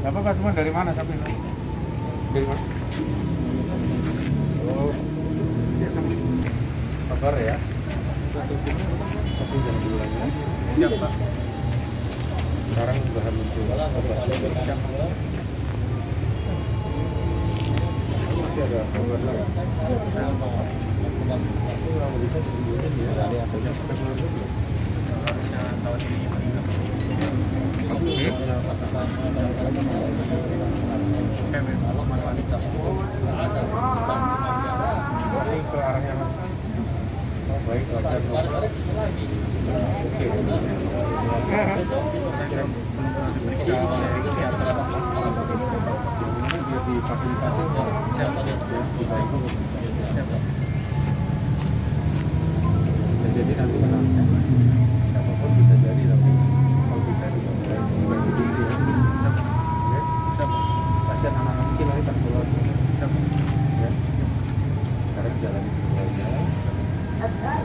Gak apa-apa, cuma dari mana sapi itu? Dari mana? Oh, ya sama. Kabar ya? Tapi jangan diulangi. Siap, Pak. Sekarang bahan muncul. Masih ada kabar lagi. Kalau bisa dibuatin ya. Dari atasnya sampai keluar dulu. Harusnya tahun ini. Ke arahnya baik wajar. Oke. Diperiksa oleh psikiater biar difasilitasi siapa ya baik. Jadi nanti siapapun bisa jadi, tapi kalau bisa mulai begini ya. Kasihan anak-anak kecil lagi tak keluar bisa ya. Sekarang jalan dulu aja.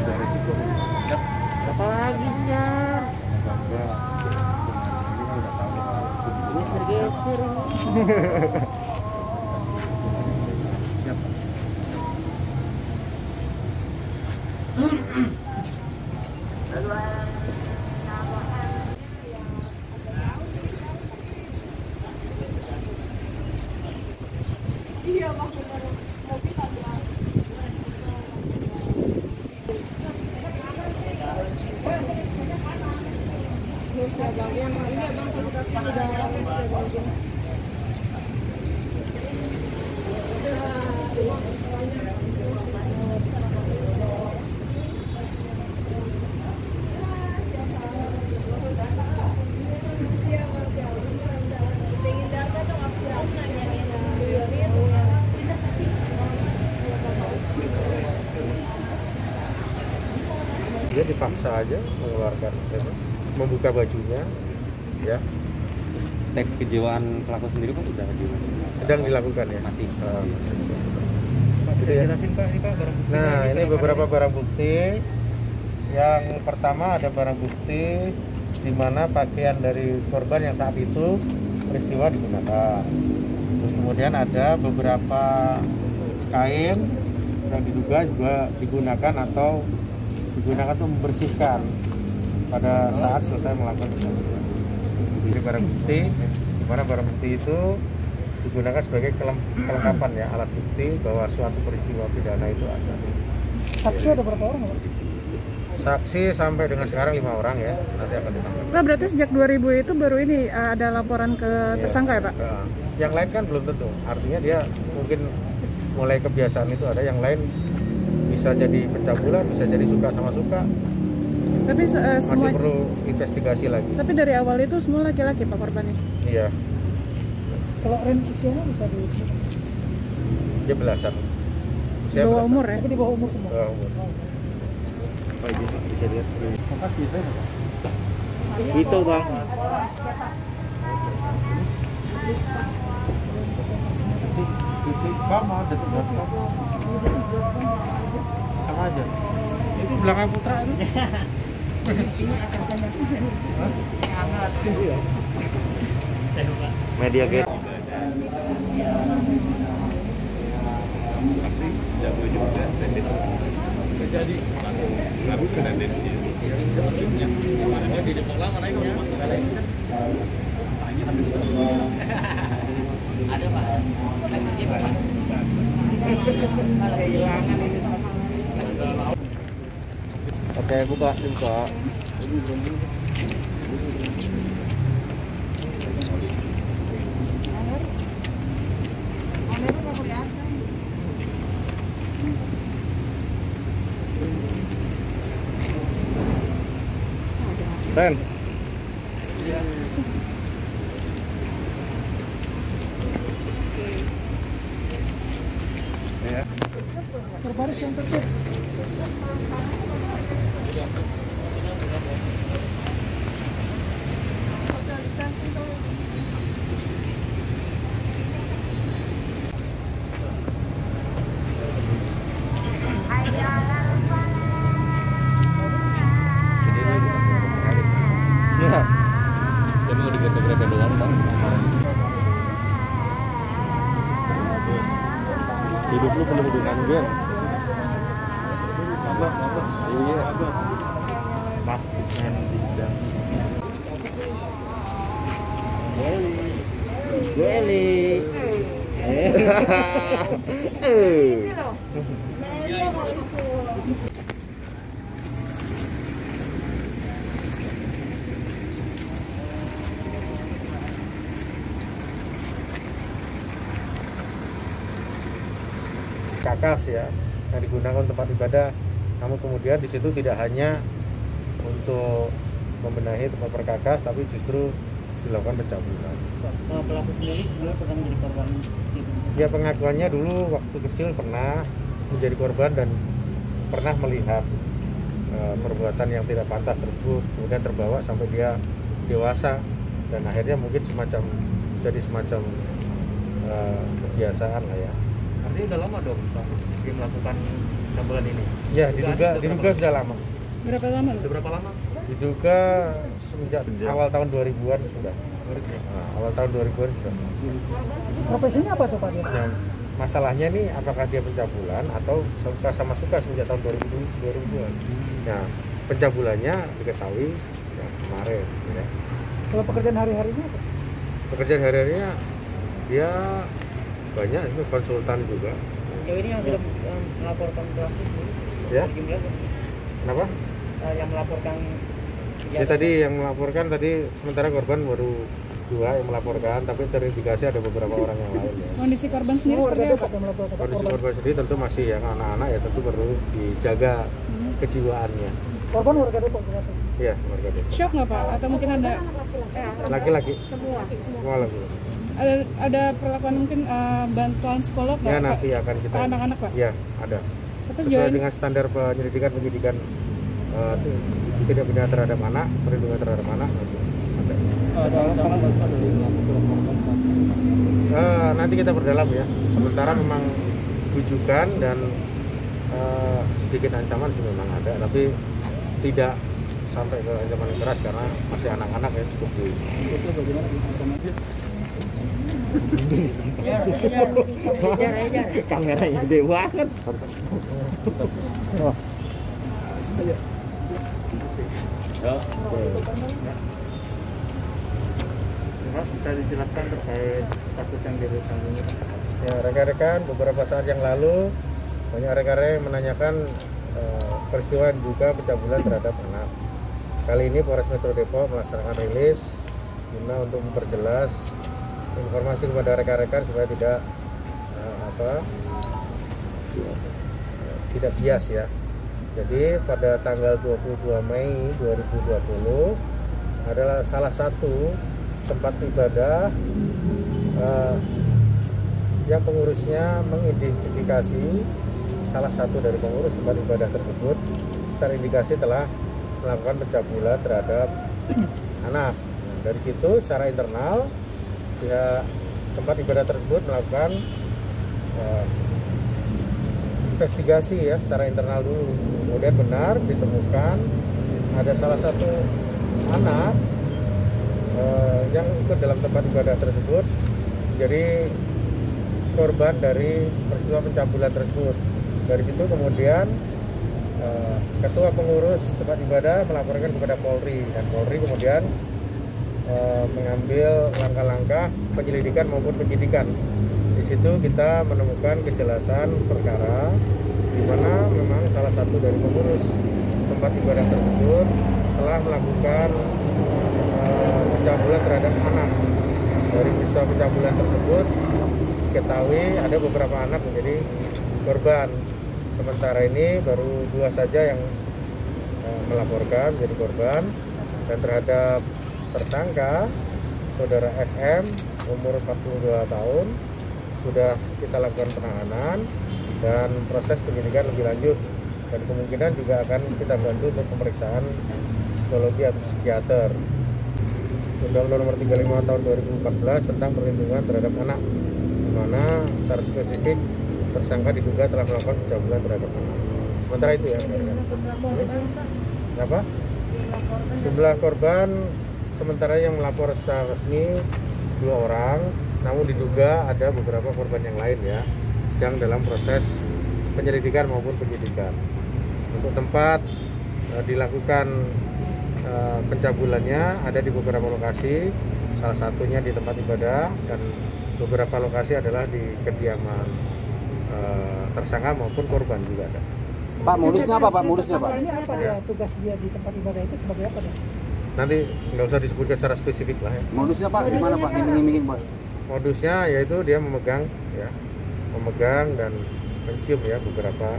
Sudah resiko ya. Apa laginya? Bangga. Ini kan udah tahu. Geser-geser. Siap. Iya, waktu baru mobil ada. Terus ya bang, yang ini ya bang, kalau kasih udah dia dipaksa aja mengeluarkan, membuka bajunya, ya. Teks kejiwaan pelaku sendiri Pak sudah gimana? Sedang dilakukan ya. Masih. Pak, bisa jelasin Pak, ini Pak barang bukti. Nah, ini beberapa barang bukti. Yang pertama ada barang bukti di mana pakaian dari korban yang saat itu peristiwa digunakan. Terus kemudian ada beberapa kain yang diduga juga digunakan atau digunakan untuk membersihkan pada saat selesai melakukan kejahatan. Jadi barang bukti, di mana barang bukti itu digunakan sebagai kelengkapan ya, alat bukti bahwa suatu peristiwa pidana itu ada. Saksi ada berapa orang? Saksi sampai dengan sekarang 5 orang ya, nanti akan ditambah. Nah, berarti sejak 2000 itu baru ini ada laporan ke tersangka ya Pak? Yang lain kan belum tentu, artinya dia mungkin mulai kebiasaan itu ada, yang lain bisa jadi pencabulan, bisa jadi suka sama suka. Tapi masih perlu investigasi lagi. Tapi dari awal itu semua laki-laki Pak korbannya? Iya. Kalau range usianya bisa di? Dia belasan. Di bawah umur ya? Tapi di bawah umur semua? Bawah umur. Oh ini bisa lihat. Kokas bisa ya? Itu Bang. Titik sama, detik.com sama aja. Itu belakang Putra itu. Ini atasannya. Hangat sih ya. Media Gate. Pasti jago juga Reddit. Jadi ngaruh ke Reddit sih. Mana di Depok lah mana itu? Ada Pak. Kehilangan ini. Oke, buka, dibuka. Ren. Ya. Terbaris yang tertib. Iya. Saya mau digetek-getek doang, Bang. Hidup lu penuh dengan game. Iya. Pak, main bidang. Geli. Kakas ya yang digunakan tempat ibadah, namun kemudian di situ tidak hanya untuk membenahi tempat perkakas, tapi justru dilakukan pencabulan. Pelaku sendiri sebenarnya pernah menjadi korban gitu. Ya, pengakuannya dulu waktu kecil pernah menjadi korban dan pernah melihat perbuatan yang tidak pantas tersebut, kemudian terbawa sampai dia dewasa dan akhirnya mungkin jadi semacam kebiasaan lah ya. Artinya udah lama dong Pak dia melakukan pencabulan ini? Ya, diduga sudah lama. Berapa lama? Udah berapa lama? Diduga semenjak awal tahun 2000-an sudah. Nah, awal tahun 2000-an sudah. Profesinya apa tuh Pak? Nah, masalahnya nih apakah dia pencabulan atau suka sama suka semenjak tahun 2000-an. Nah, pencabulannya diketahui ya, kemarin ya. Kalau pekerjaan hari-harinya apa? Pekerjaan hari-harinya dia banyak, itu konsultan juga. Sejauh ini yang sudah melaporkan pelaku Ya. jumlahnya Kenapa? yang melaporkan Ya, tadi yang melaporkan tadi sementara korban baru 2 yang melaporkan, tapi terindikasi ada beberapa orang yang lain ya. Kondisi korban sendiri seperti apa? Kondisi korban sendiri tentu masih yang anak-anak ya, tentu perlu dijaga kejiwaannya. Korban warga Depok berapa? Iya, warga Depok. Shock nggak Pak? Atau mungkin ada Laki-laki. Semua laki. ada perlakuan mungkin bantuan psikolog nggak? Ya, nanti akan kita. Ke anak-anak Pak? Ya, ada. Tapi Sesuai dengan standar penyidikan tidak pidana terhadap anak, perlindungan terhadap anak nanti ada. ada ancaman dari Nanti kita perdalam ya. Sementara memang rujukan dan sedikit ancaman sih memang ada, tapi tidak sampai ke ancaman keras karena masih anak-anak ya, cukup di. itu bagaimana ancamannya? Kameranya gede banget. Mas bisa dijelaskan terkait kasus yang ditangani? Ya, rekan-rekan beberapa saat yang lalu banyak rekan-rekan menanyakan peristiwa diduga pencabulan terhadap anak. Kali ini Polres Metro Depok melaksanakan rilis guna untuk memperjelas informasi kepada rekan-rekan supaya tidak bias ya. Jadi pada tanggal 22 Mei 2020 adalah salah satu tempat ibadah yang pengurusnya mengidentifikasi salah satu dari pengurus tempat ibadah tersebut terindikasi telah melakukan pencabulan terhadap anak. Nah, dari situ secara internal pihak tempat ibadah tersebut melakukan investigasi ya secara internal dulu. Kemudian benar ditemukan ada salah satu anak yang ikut dalam tempat ibadah tersebut jadi korban dari peristiwa pencabulan tersebut. Dari situ kemudian ketua pengurus tempat ibadah melaporkan kepada Polri dan Polri kemudian mengambil langkah-langkah penyelidikan maupun penyidikan. Di situ kita menemukan kejelasan perkara di mana memang salah satu dari pengurus tempat ibadah tersebut telah melakukan pencabulan terhadap anak. Dari peristiwa pencabulan tersebut diketahui ada beberapa anak menjadi korban. Sementara ini baru 2 saja yang melaporkan menjadi korban, dan terhadap tersangka saudara SM umur 42 tahun sudah kita lakukan penahanan dan proses penyidikan lebih lanjut, dan kemungkinan juga akan kita bantu untuk pemeriksaan psikologi atau psikiater. Undang-Undang Nomor 35 Tahun 2014 tentang perlindungan terhadap anak, di mana secara spesifik tersangka diduga telah melakukan pencabulan terhadap anak. Sementara itu ya. Apa? Jumlah korban sementara yang melapor secara resmi 2 orang, namun diduga ada beberapa korban yang lain ya. sedang dalam proses penyelidikan maupun penyidikan. Untuk tempat dilakukan pencabulannya ada di beberapa lokasi, salah satunya di tempat ibadah dan beberapa lokasi adalah di kediaman tersangka maupun korban juga ada. Pak, modusnya apa Pak? Modusnya Pak? Ini apa dia tugas dia di tempat ibadah itu sebagai apa dia? Nanti nggak usah disebutkan secara spesifik lah ya. Modusnya Pak, gimana Pak? Iming-imingin Pak? Modusnya yaitu dia memegang dan mencium ya beberapa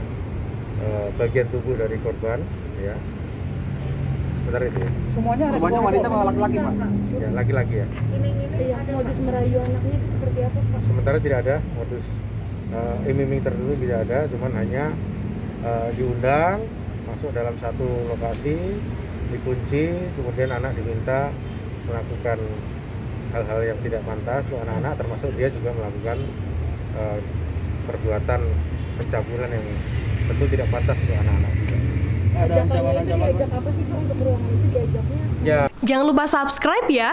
bagian tubuh dari korban ya. Sebentar itu. Semuanya wanita atau laki-laki Pak? Ya laki-laki ya. Iya, modus merayu anaknya itu seperti apa Pak? Sementara tidak ada modus iming-iming tertentu, tidak ada, cuman hanya diundang masuk dalam satu lokasi, dikunci, kemudian anak diminta melakukan hal-hal yang tidak pantas untuk anak-anak, termasuk dia juga melakukan perbuatan pencabulan yang tentu tidak pantas untuk anak-anak juga. Ajakannya itu diajak apa sih Pak untuk ruangan itu diajaknya? Ya. Jangan lupa subscribe ya.